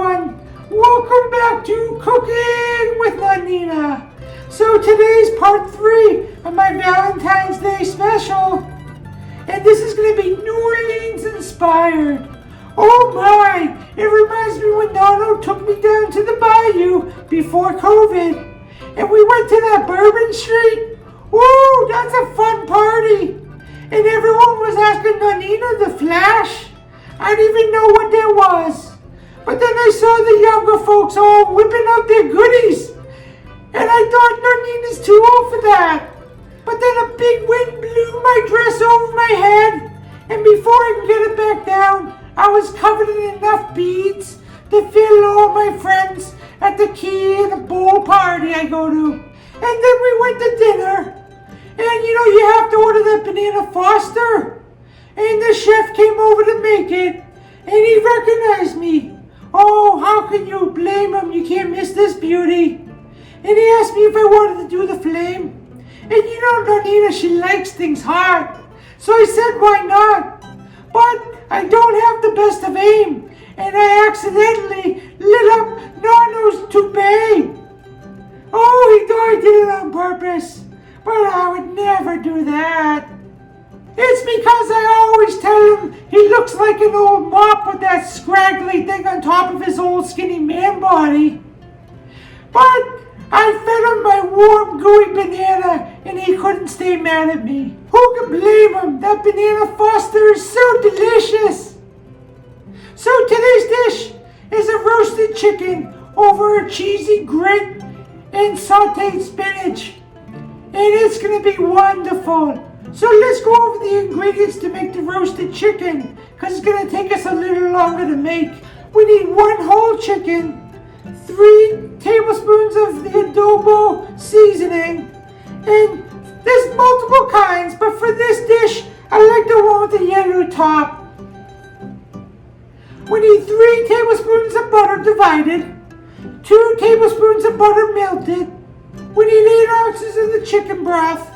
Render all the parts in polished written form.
everyone, welcome back to Cooking with Nonnina. So today's part 3 of my Valentine's Day special, and this is going to be New Orleans inspired. Oh my, it reminds me when Nonno took me down to the bayou before COVID, and we went to that Bourbon Street. Woo, that's a fun party. And everyone was asking Nonnina the Flash. I didn't even know what that was. But then I saw the younger folks all whipping out their goodies. And I thought Nonnina's too old for that. But then a big wind blew my dress over my head. And before I could get it back down, I was covered in enough beads to fill all my friends at the key and the bowl party I go to. And then we went to dinner. And you have to order that banana Foster. And the chef came over to make it. And he recognized me. Oh, how can you blame him? You can't miss this beauty. And he asked me if I wanted to do the flame. And Nonnina, she likes things hot. So I said, why not? But I don't have the best of aim. And I accidentally lit up Nonno's toupee. Oh, he thought I did it on purpose. But I would never do that. It's because I always tell him he looks like an old mop with that scraggly thing on top of his old skinny man body. But I fed him my warm, gooey banana, and he couldn't stay mad at me. Who can blame him? That banana Foster is so delicious. So today's dish is a roasted chicken over a cheesy grit and sauteed spinach. And it's going to be wonderful. So let's go over the ingredients to make the roasted chicken, because it's going to take us a little longer to make. We need 1 whole chicken, 3 tablespoons of the adobo seasoning, and there's multiple kinds, but for this dish, I like the one with the yellow top. We need 3 tablespoons of butter divided, 2 tablespoons of butter melted. We need 8 ounces of the chicken broth.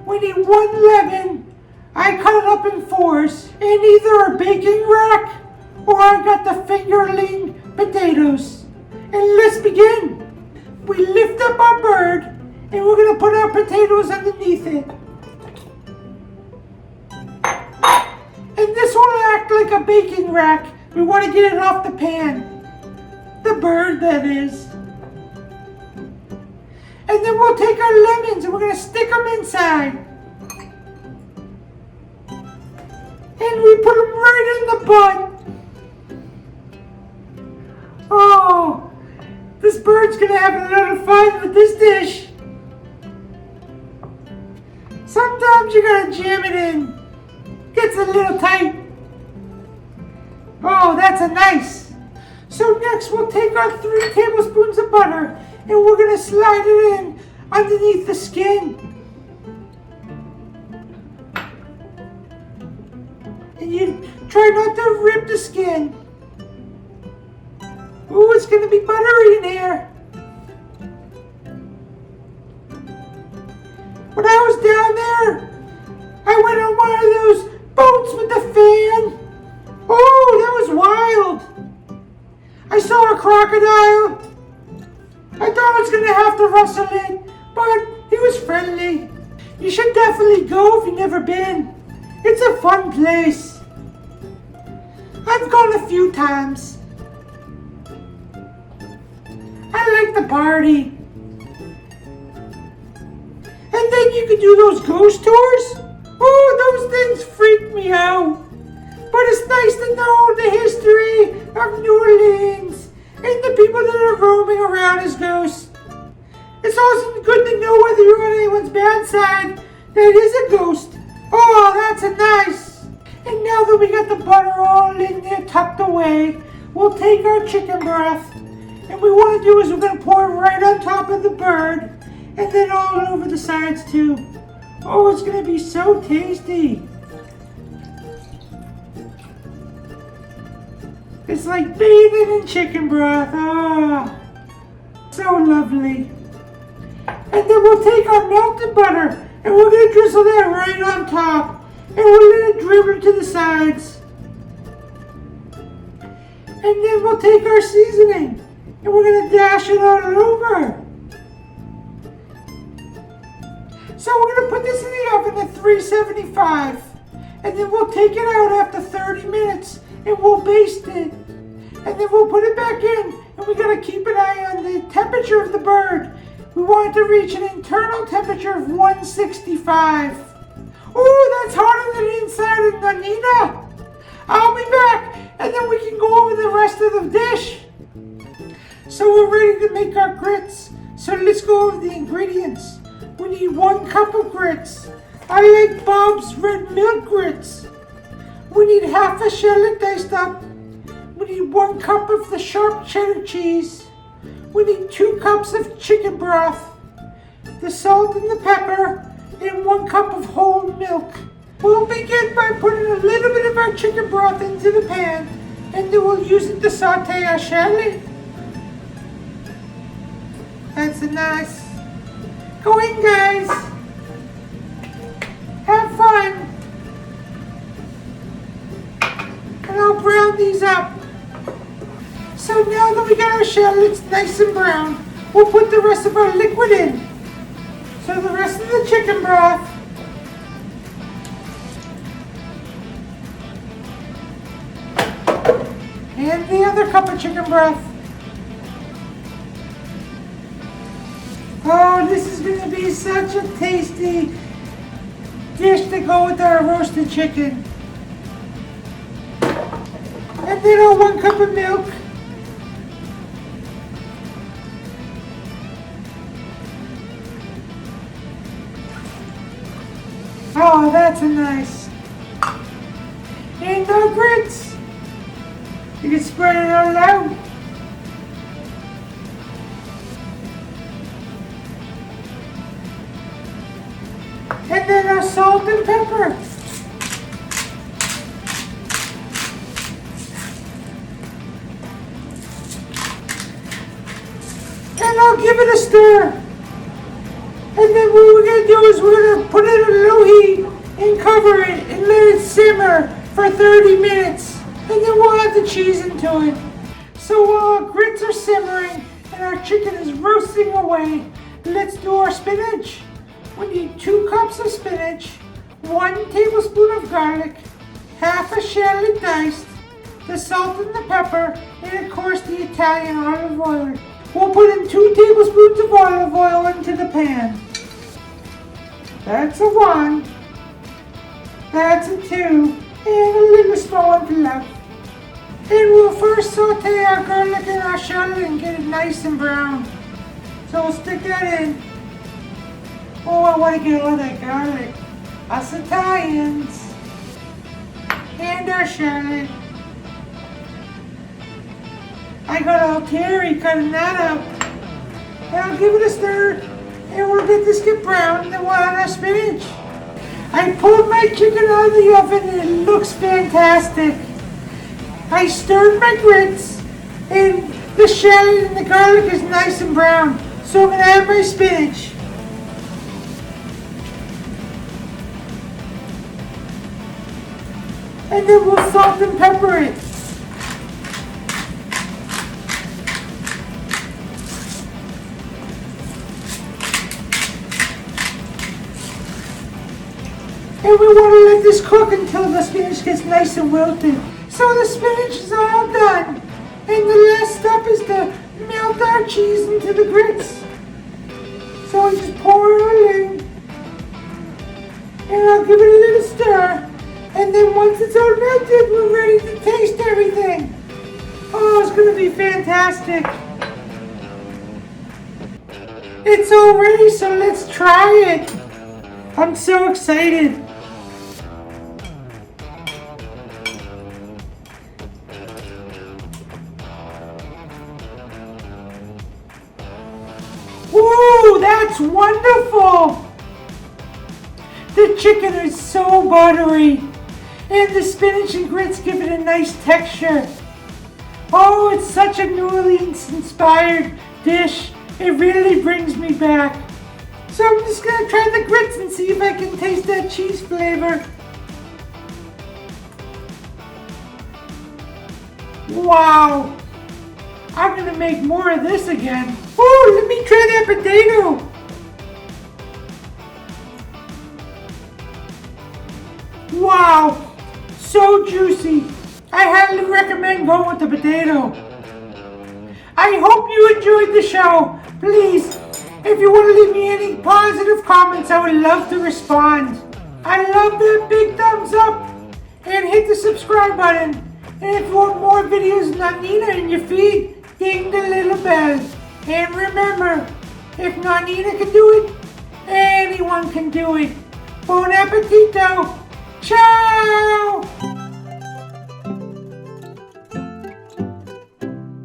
We need 1 lemon. I cut it up in 4s, and either a baking rack or I got the fingerling potatoes. And let's begin. We lift up our bird, and we're going to put our potatoes underneath it. And this will act like a baking rack. We want to get it off the pan. The bird, that is. And then we'll take our lemons and we're going to stick them inside. And we put them right in the bun. Oh, this bird's going to have a lot of fun with this dish. Sometimes you got to jam it in. Gets a little tight. Oh, that's a nice. So next we'll take our 3 tablespoons of butter and we're going to slide it in underneath the skin. And you try not to rip the skin. Ooh, it's going to be buttery in here. When I was down there, I went on one of those boats with the fan. Oh, that was wild. I saw a crocodile. I thought I was going to have to wrestle it, but he was friendly. You should definitely go if you've never been. It's a fun place. I've gone a few times. I like the party. And then you can do those ghost tours. Oh, those things freak me out. But it's nice to know the history of New Orleans and the people that are roaming around as ghosts. It's also good to know whether you're on anyone's bad side that is a ghost. Oh, that's a nice. And now that we got the butter all in there tucked away, we'll take our chicken broth. And what we want to do is we're going to pour it right on top of the bird and then all over the sides too. Oh, it's going to be so tasty. It's like bathing in chicken broth. Ah, so lovely. And then we'll take our melted butter and we're going to drizzle that right on top. And we'll let it dribble to the sides. And then we'll take our seasoning and we're gonna dash it all over. So we're gonna put this in the oven at 375. And then we'll take it out after 30 minutes and we'll baste it. And then we'll put it back in, and we gotta keep an eye on the temperature of the bird. We want it to reach an internal temperature of 165. Ooh, that's hotter than the inside of Nonnina. I'll be back, and then we can go over the rest of the dish. So we're ready to make our grits. So let's go over the ingredients. We need 1 cup of grits. I like Bob's red milk grits. We need half a shallot diced up. We need 1 cup of the sharp cheddar cheese. We need 2 cups of chicken broth, the salt and the pepper, and 1 cup of whole milk. We'll begin by putting a little bit of our chicken broth into the pan, and then we'll use it to saute our shallot. That's nice. Go in, guys. Have fun. And I'll brown these up. So now that we got our shallots nice and brown, we'll put the rest of our liquid in. So the rest of the chicken broth. And the other cup of chicken broth. Oh, this is going to be such a tasty dish to go with our roasted chicken. And then our 1 cup of milk. Oh, that's nice. And our grits. You can spread it all out. And then our salt and pepper. And I'll give it a stir. And then what we're going to do is we're going to put it on low heat and cover it and let it simmer for 30 minutes. And then we'll add the cheese into it. So while our grits are simmering and our chicken is roasting away, let's do our spinach. We need 2 cups of spinach, 1 tablespoon of garlic, half a shallot diced, the salt and the pepper, and of course the Italian olive oil. We'll put in 2 tablespoons of olive oil into the pan. That's a 1. That's a 2. And a little small one for love. And we'll first saute our garlic and our shallot and get it nice and brown. So we'll stick that in. Oh, I want to get all that garlic. Us Italians. And our shallot. I got all teary cutting that up. And I'll give it a stir. And we'll get this get brown. And then we'll add our spinach. I pulled my chicken out of the oven and it looks fantastic. I stirred my grits. And the shallot and the garlic is nice and brown. So I'm going to add my spinach. And then we'll salt and pepper it. And we want to let this cook until the spinach gets nice and wilted. So the spinach is all done. And the last step is to melt our cheese into the grits. So I just pour it all in. And I'll give it a little stir. And then once it's all melted, we're ready to taste everything. Oh, it's going to be fantastic. It's all ready, so let's try it. I'm so excited. Ooh, that's wonderful. The chicken is so buttery. And the spinach and grits give it a nice texture. Oh, it's such a New Orleans inspired dish. It really brings me back. So I'm just going to try the grits and see if I can taste that cheese flavor. Wow! I'm gonna make more of this again. Oh, let me try that potato. Wow! So juicy. I highly recommend going with the potato. I hope you enjoyed the show. Please, if you want to leave me any positive comments, I would love to respond. I love that big thumbs up. And hit the subscribe button. And if you want more videos of Nonnina in your feed, ding the little bell. And remember, if Nonnina can do it, anyone can do it. Buon appetito! Ciao!